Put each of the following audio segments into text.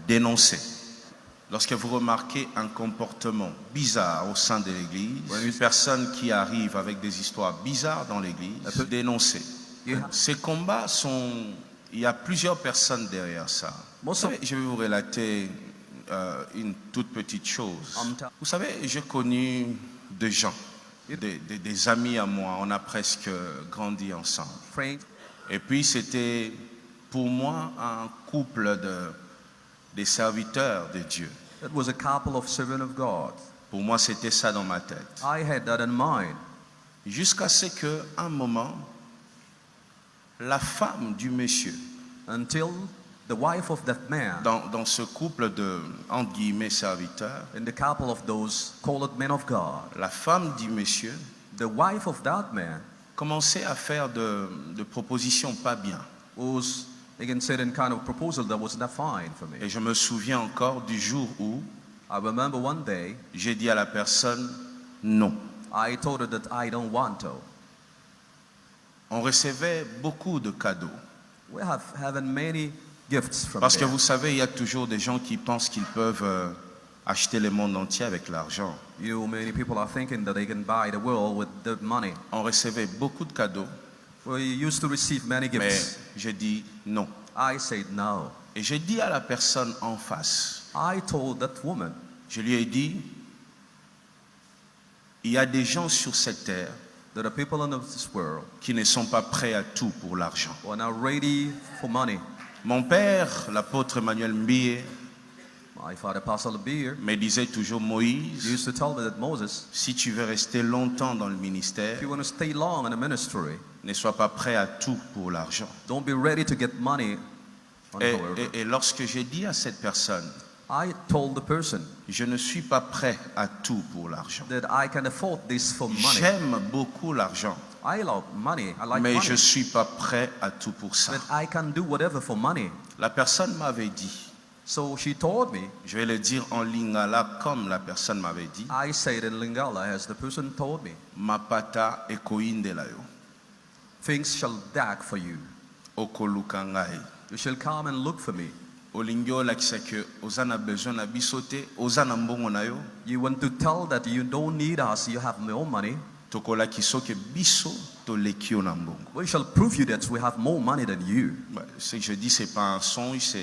dénoncer. Lorsque vous remarquez un comportement bizarre au sein de l'église, une personne qui arrive avec des histoires bizarres dans l'église, dénoncer. Ces combats sont... Il y a plusieurs personnes derrière ça. Vous savez, je vais vous relater une toute petite chose. Vous savez, j'ai connu des gens, des amis à moi, on a presque grandi ensemble. Et puis c'était pour moi un couple des serviteurs de Dieu. It was a couple of servants of God. Pour moi, c'était ça dans ma tête. I had that in mind. Jusqu'à ce qu'un moment, la femme du monsieur, until the wife of that man, dans ce couple de, entre guillemets, serviteurs, in the couple of those called men of God, la femme du monsieur, the wife of that man, commençait à faire de propositions pas bien. was again certain kind of proposal that was not fine for me. Et je me souviens encore du jour où I remember one day j'ai dit à la personne non. I told her that I don't want to. On recevait beaucoup de cadeaux. We have having many gifts from Parce que them. vous savez, il y a toujours des gens qui pensent qu'ils peuvent acheter le monde entier avec l'argent. Many people are thinking that they can buy the world with the money. On recevait beaucoup de cadeaux, We used to receive many mais gifts. j'ai dit non. I said no. Et j'ai dit à la personne en face, I told that woman, je lui ai dit, il y a des gens sur cette terre there are people in this world qui ne sont pas prêts à tout pour l'argent. who are not ready for money. Mon père, l'apôtre Emmanuel Mbie, My father, Pastor Beer, me disait toujours, Moïse, used to tell me that Moses, si tu veux rester longtemps dans le ministère, if you want to stay long in the ministry, ne sois pas prêt à tout pour l'argent. don't be ready to get money. Et lorsque j'ai dit à cette personne, I told the person je ne suis pas prêt à tout pour l'argent. that I can afford this for money. J'aime beaucoup l'argent, I love money. I like mais money. je ne suis pas prêt à tout pour ça. But I can do whatever for money. La personne m'avait dit, So she told me, je vais le dire en lingala comme la personne m'avait dit, I said in Lingala as the person told me, mapata ekoindelayo, things shall back for you. okoluka ngai. You shall come and look for me. Olingi olakisa ke oza na besoin na biso te, oza na mbongo na yo, You want to tell that you don't need us, you have no money. tokolakisa ke biso toleki yo na mbongo. We shall prove you that we have more money than you. Ce que je dis, c'est pas un songe,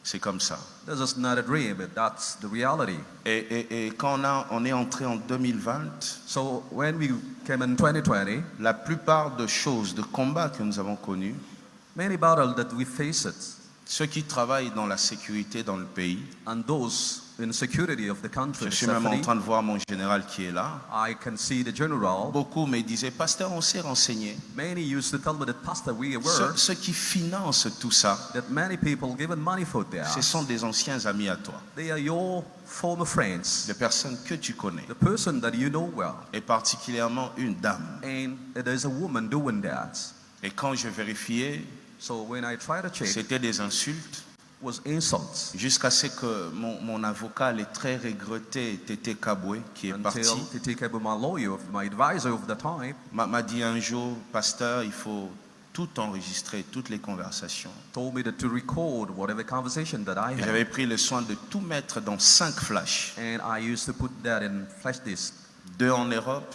c'est comme ça. This is not a dream, but that's the reality. Et quand on est entré en 2020, So when we came in 2020, la plupart de choses, de combats que nous avons connus, many battles that we faced, ceux qui travaillent dans la sécurité dans le pays, and those in security of the country, je suis même en safety, train de voir mon général qui est là, I can see the general. beaucoup me disaient, pasteur, on s'est renseigné. Many used to tell me that, Pastor, we were, Ceux qui financent tout ça, that many people given money for that. ce sont des anciens amis à toi, They are your former friends, des personnes que tu connais, the person that you know well. et particulièrement une dame. And there's a woman doing that. Et quand je vérifiais, So when I tried to check, it c'était des insultes, was insults. jusqu'à ce que mon avocat, le très regretté Tété Kaboué, qui est parti, Until to take care of my lawyer, my advisor of the time, m'a dit un jour, pasteur, il faut tout enregistrer, toutes les conversations. told me that to record whatever conversation that I Et had. j'avais pris le soin de tout mettre dans 5 flashs. And I used to put that in flash disk. 2 en Europe,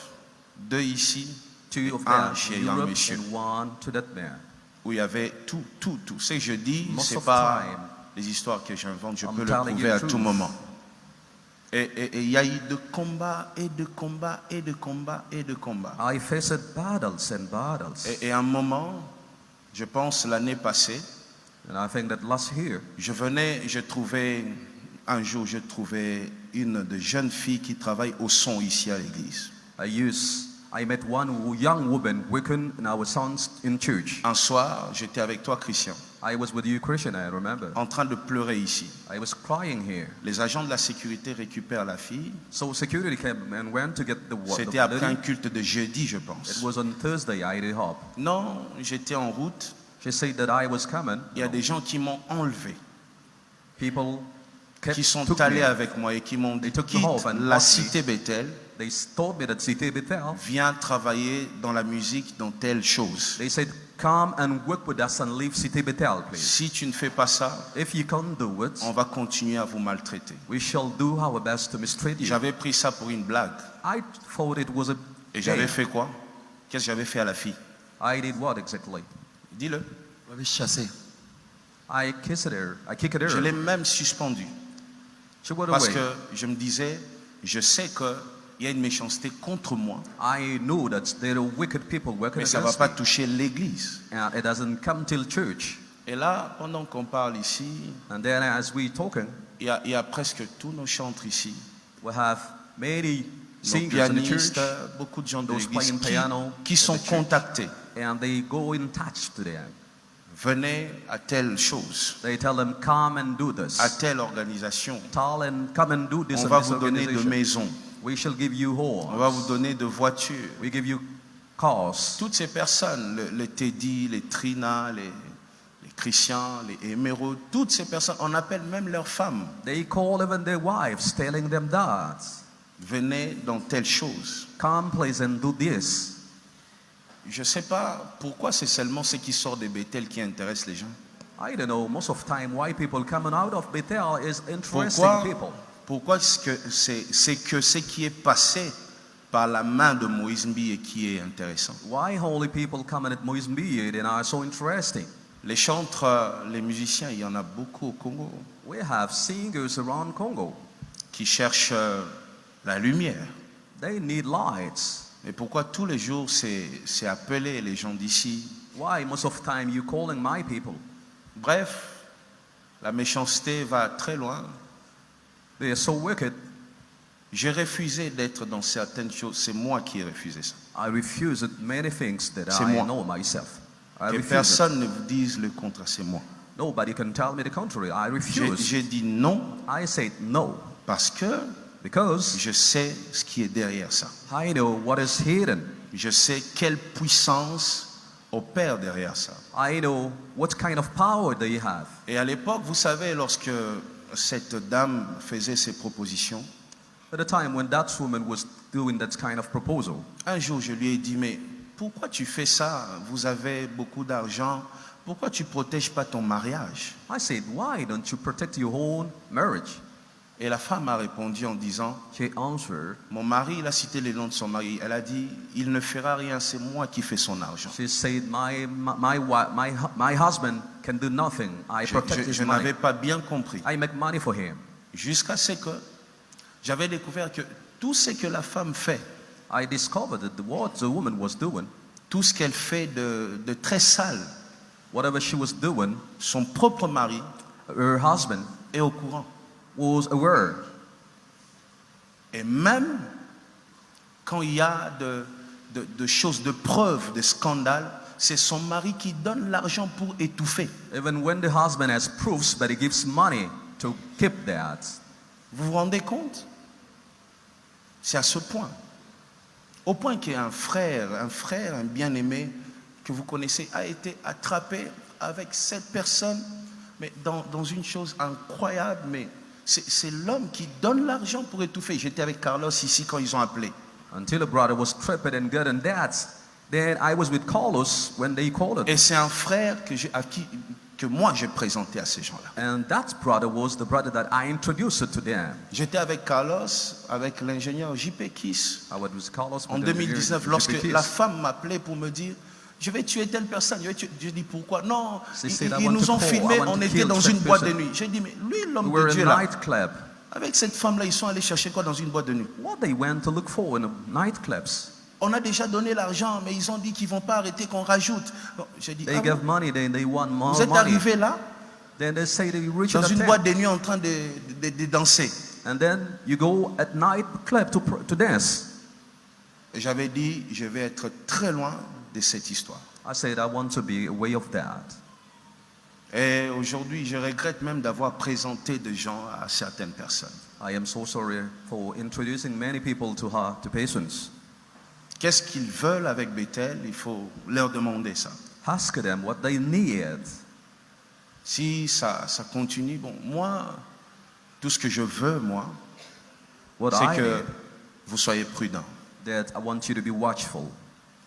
2 ici, 2 of un them chez in un Europe monsieur, and 1 to that man. où il y avait tout. Ce que je dis, Most c'est of pas time, les histoires que j'invente, je I'm peux le telling prouver you à the tout truth. moment. Et il y a eu de combats et de combats et de combats et de combats. I faced battles and battles. Et à un moment, je pense l'année passée, And I think that last year, un jour, je trouvais une de jeunes filles qui travaille au son ici à l'église. I met one young woman working in our sons in church. Un soir, j'étais avec toi, Christian, I was with you, Christian, I remember. en train de pleurer ici. I was crying here. Les agents de la sécurité récupèrent la fille. So security came and went to get the C'était après un lady. culte de jeudi, je It pense. was on Thursday, I hope. Non, j'étais en route. She said that I was coming. Il y a des gens qui m'ont enlevé, People qui sont took allés me. avec moi et qui m'ont dit, They took me quitte home and la locked me. cité Bethel, They told me that Cité Bethel, viens travailler dans la musique, dans telle chose. they said, come and work with us and leave Cité Bethel, please. Si tu ne fais pas ça, If you can't do it, on va continuer à vous maltraiter. we shall do our best to mistreat you. J'avais pris ça pour une blague. I thought it was a Et j'avais game. fait quoi? Qu'est-ce que j'avais fait à la fille? I did what exactly? Dis-le. Vous l'avez chassé. I kissed her. I kicked her. Je l'ai même suspendu. She went Parce away. que je me disais, je sais qu'il y a une méchanceté contre moi, I knew that there are wicked people working mais ça ne va against pas me. toucher l'église. And it doesn't come till church. Et là, pendant qu'on parle ici, And then as we talking, il y a presque tous nos chantres ici, we have many nos singers in the church, pianistes, beaucoup de gens de those l'église playing piano qui in sont the church. contactés. and they go in touch to them. Venez à telle chose, They tell them, come and do this. à telle organisation. Tell and come and do this On and va this vous donner de organization. maisons, We shall give you on va vous homes. donner de voitures. We give you cars. Toutes ces personnes, les Teddy, les Trina, les Christian, les Émeraudes, toutes ces personnes, on appelle même leurs femmes. They call even their wives, telling them that, Venez dans telle chose. come please and do this. Je ne sais pas pourquoi c'est seulement ce qui sort de Bethel qui intéresse les gens. I don't know, most of the time why people coming out of Bethel is interesting Pourquoi, people. pourquoi c'est que ce qui est passé par la main de Moïse Mbi et qui est intéressant. Why holy people coming at Moïse Mbi and are so interesting? Les chantres, les musiciens, il y en a beaucoup au Congo We have singers around Congo. qui cherchent la lumière. They need lights. Mais pourquoi tous les jours c'est appeler les gens d'ici? Why most of the time you calling my people? Bref, la méchanceté va très loin. They are so wicked. J'ai refusé d'être dans certaines choses. C'est moi qui ai refusé ça. I refuse many things that C'est I moi. know myself. I Que refuse it. personne ne vous dise le contraire, c'est moi. Nobody can tell me the contrary. I refuse. J'ai dit non I said no parce que because je sais ce qui est derrière ça. I know what is hidden. Je sais quelle puissance opère derrière ça. I know what kind of power they have. Et à l'époque, vous savez, lorsque cette dame faisait ses propositions, At the time when that woman was doing that kind of proposal, un jour je lui ai dit, mais pourquoi tu fais ça? Vous avez beaucoup d'argent. Pourquoi tu ne protèges pas ton mariage? I said, why don't you protect your own marriage? Et la femme a répondu en disant, She answered, mon mari, il a cité le nom de son mari. Elle a dit, il ne fera rien, c'est moi qui fais son argent. she said, my husband can do nothing. I protect his Je money. n'avais pas bien compris. I make money for him. Jusqu'à ce que j'avais découvert que tout ce que la femme fait, I discovered that what the woman was doing, tout ce qu'elle fait de très sale, whatever she was doing, son propre mari her husband est au courant. was aware. Et même quand il y a de choses, de preuves, de scandales, c'est son mari qui donne l'argent pour étouffer. Even when the husband has proofs, but he gives money to keep that. Vous vous rendez compte? C'est à ce point. Au point qu'un frère, un bien-aimé que vous connaissez a été attrapé avec cette personne, mais dans une chose incroyable, mais c'est l'homme qui donne l'argent pour étouffer. J'étais avec Carlos ici quand ils ont appelé. Until a brother was trapped and gotten that, then I was with Carlos when they called it. Et c'est un frère que moi j'ai présenté à ces gens-là. And that brother was the brother that I introduced to them. J'étais avec Carlos, avec l'ingénieur JP Kiss, I was with Carlos en with the 2019, lorsque GPKs. la femme m'appelait pour me dire, je vais tuer telle personne. Je dis pourquoi? Non, She said, I ils want nous to ont call, filmé, I want on to était kill dans that une boîte de person. nuit. J'ai dit, mais lui, We l'homme were de Dieu in a là, nightclub. avec cette femme-là, ils sont allés chercher quoi dans une boîte de nuit? What they went to look for in the nightclubs? On a déjà donné l'argent, mais ils ont dit qu'ils ne vont pas arrêter qu'on rajoute. Bon, j'ai dit, They ah gave bon? money, then they want more Vous êtes money. arrivé là, Then they say they reach dans the une tent. boîte de nuit en train de danser. And then you go at night club to dance. Et j'avais dit, je vais être très loin de cette histoire. I said, I want to be away of that. Et aujourd'hui, je regrette même d'avoir présenté des gens à certaines personnes. I am so sorry for introducing many people to her, to patients. Qu'est-ce qu'ils veulent avec Bethel? Il faut leur demander ça. Ask them what they need. Si ça continue, bon, moi, tout ce que je veux, moi, What c'est I que need. vous soyez prudents. that I want you to be watchful.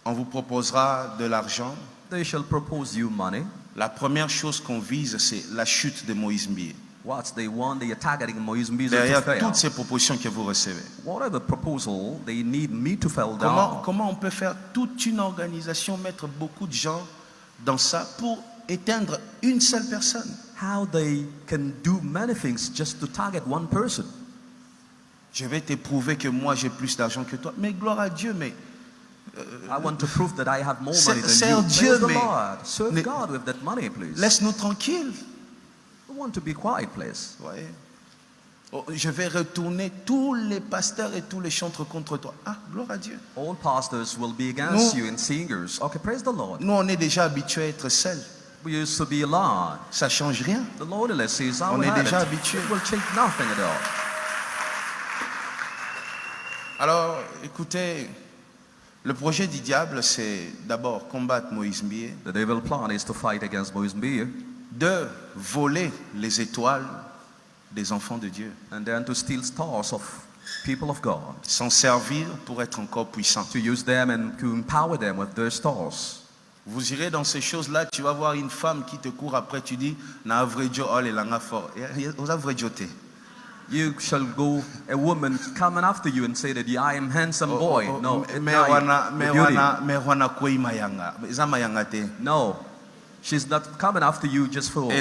On vous proposera de l'argent. They shall propose you money. La première chose qu'on vise, c'est la chute de Moïse Mbié. What they want, they are targeting Moïse Mbié to Derrière fail. toutes ces propositions que vous recevez. Whatever proposal, they need me to fall down. Comment on peut faire toute une organisation, mettre beaucoup de gens dans ça pour éteindre une seule personne? How they can do many things just to target one person. Je vais te prouver que moi j'ai plus d'argent que toi. Mais gloire à Dieu, mais I want to prove that I have more money than Sers you. Dieu, Praise the mais- Lord. Serve mais- God with that money, please. laisse-nous tranquilles. We want to be quiet, please. Ouais. Oh, je vais retourner tous les pasteurs et tous les chantres contre toi. Ah, gloire à Dieu. All pastors will be against Nous- you and singers. Okay, praise the Lord. Nous, on est déjà habitués à être seuls. We used to be alone. Ça change rien. The loneliness is our On est habit. déjà habitué. It will change nothing at all. Alors, écoutez, le projet du diable, c'est d'abord combattre Moïse Mbié, The devil plan is to fight against Moïse Mbié de voler les étoiles des enfants de Dieu, and then to steal stars of people of God, s'en servir pour être encore puissant. to use them and to empower them with their stars. Vous irez dans ces choses-là, tu vas voir une femme qui te court après, tu dis, na vrai Dieu, oh, les langues fort. Vous avez vrai Dieu. You shall go, a woman coming after you and say that I am handsome boy. No, no, she's not coming after you just for.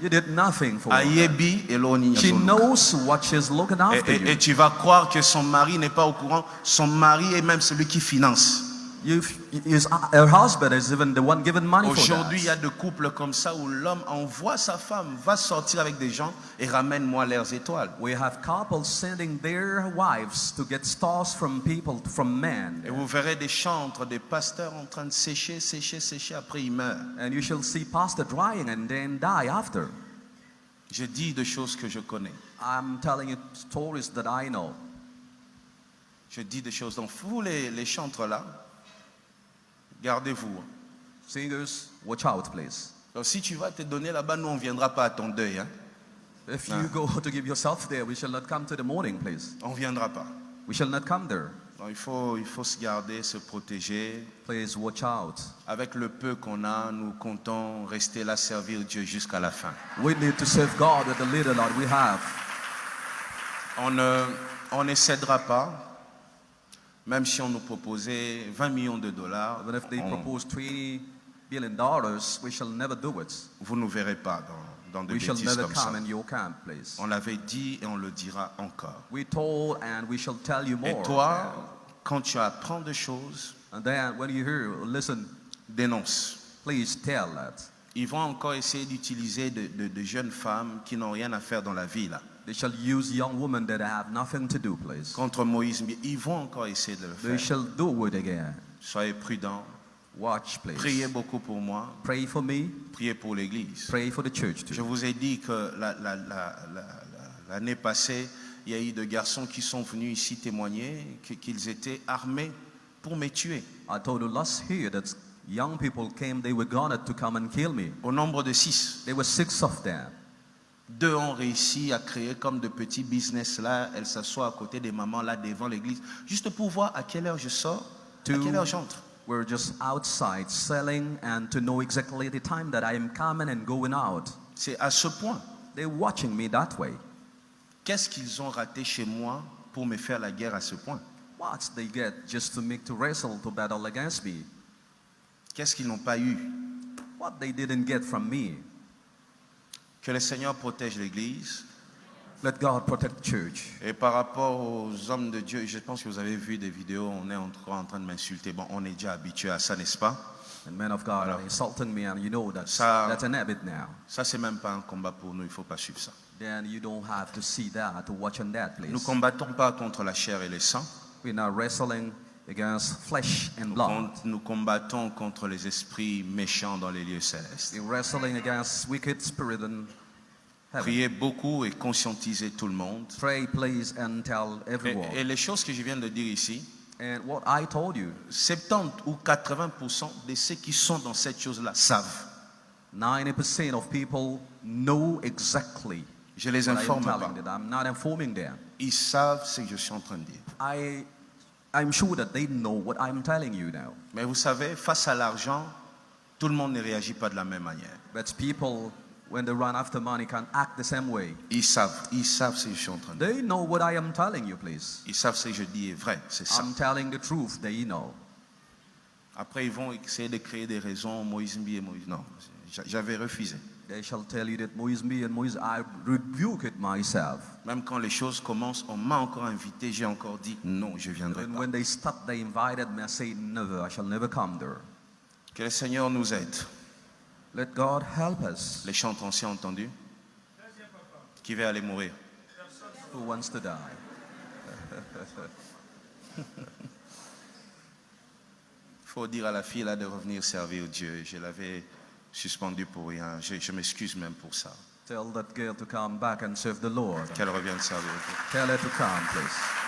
You did nothing for her. She knows what she's looking after Et you. tu vas croire que son mari n'est pas au courant. Son mari est même celui qui finance. Her husband is even the one giving money for Aujourd'hui, il y a that. des couples comme ça où l'homme envoie sa femme, va sortir avec des gens et ramène-moi leurs étoiles. We have couples sending their wives to get stars from people, from men. Et vous verrez des chantres, des pasteurs en train de sécher, après ils meurent. And you shall see pastor drying and then die after. Je dis des choses que je connais. I'm telling you stories that I know. Je dis des choses. Donc vous les chantres là, gardez-vous. Singers, watch out, please. Donc si tu vas te donner là-bas, nous on ne viendra pas à ton deuil. Hein? If you go to give yourself there, we shall not come to the morning, please. On ne viendra pas. We shall not come there. Donc il faut se garder, se protéger. Please watch out. Avec le peu qu'on a, nous comptons rester là, servir Dieu jusqu'à la fin. We need to serve God with the little that we have. On ne cédera pas, même si on nous proposait 20 millions de dollars. Even if they propose $20 billion, we shall never do it. Vous ne nous verrez pas dans des We shall bêtises never comme ça. come in your camp, please. On l'avait dit et on le dira encore. We told and we shall tell you Et more. toi, quand tu apprends des choses, And then when you hear, listen, dénonce. please tell that. Ils vont encore essayer d'utiliser de jeunes femmes qui n'ont rien à faire dans la vie là. They shall use young women that have nothing to do, please. Contre Moïse, ils vont encore essayer de le They faire. shall do it again. Soyez prudents. Watch, please. Priez beaucoup pour moi. Pray for me. Priez pour l'Église. Pray for the church Je too. vous ai dit que l'année passée, il y a eu des garçons qui sont venus ici témoigner qu'ils étaient armés pour me tuer. I told you last year that young people came, they were gonna to come and kill me. Au nombre de 6. There were 6 of them. 2 ont réussi à créer comme de petits business là. Elles s'assoient à côté des mamans là devant l'église, juste pour voir à quelle heure je sors, à quelle heure j'entre. We're just outside selling and to know exactly the time that I am coming and going out. C'est à ce point. They're watching me that way. Qu'est-ce qu'ils ont raté chez moi pour me faire la guerre à ce point? What they get just to make to wrestle, to battle against me. Qu'est-ce qu'ils n'ont pas eu? What they didn't get from me. Que le Seigneur protège l'Église. Let God protect the church. Et par rapport aux hommes de Dieu, je pense que vous avez vu des vidéos, on est encore en train de m'insulter. Bon, on est déjà habitué à ça, n'est-ce pas? And men of God are insulting me, and you know that's an habit now. Ça, c'est même pas un combat pour nous, il ne faut pas suivre ça. Then you don't have to see that, to watch on that, Nous please. ne combattons pas contre la chair et le sang. We're not wrestling against flesh and blood. Nous combattons contre les esprits méchants dans les lieux célestes. We're wrestling against wicked spirit in heaven. Priez beaucoup et conscientisez tout le monde. Pray, please, and tell everyone. Et les choses que je viens de dire ici, And what I told you, 70 ou 80% de ceux qui sont dans cette chose-là savent. 90% of people know exactly. Je les informe pas. I'm not informing them. Ils savent ce que je suis en train de dire. I'm sure that they know what I'm telling you now. Mais vous savez, face à l'argent, tout le monde ne réagit pas de la même manière. But people, when they run after money, can't act the same way. Ils savent ce que je suis en train de dire. They know what I am telling you, please. Ils savent ce que je dis est vrai, c'est ça. I'm telling the truth, they know. Après, ils vont essayer de créer des raisons, Moïse Mbi et Moïse. Non, j'avais refusé. They shall tell you that Moïse Mbi and Moïse, I rebuke it myself. Même quand les choses commencent, on m'a encore invité, j'ai encore dit non, je viendrai pas. When they stopped, they invited me. I say never, I shall never come there. Que le Seigneur nous aide. Let God help us. Les chants anciens entendus. Qui va aller mourir? Who wants to die? Il faut dire à la fille là de revenir servir Dieu. Je l'avais suspendu pour rien. Je m'excuse même pour ça. Tell that girl to come back and serve the Lord. Qu'elle revienne servir Dieu. Tell her to come, please.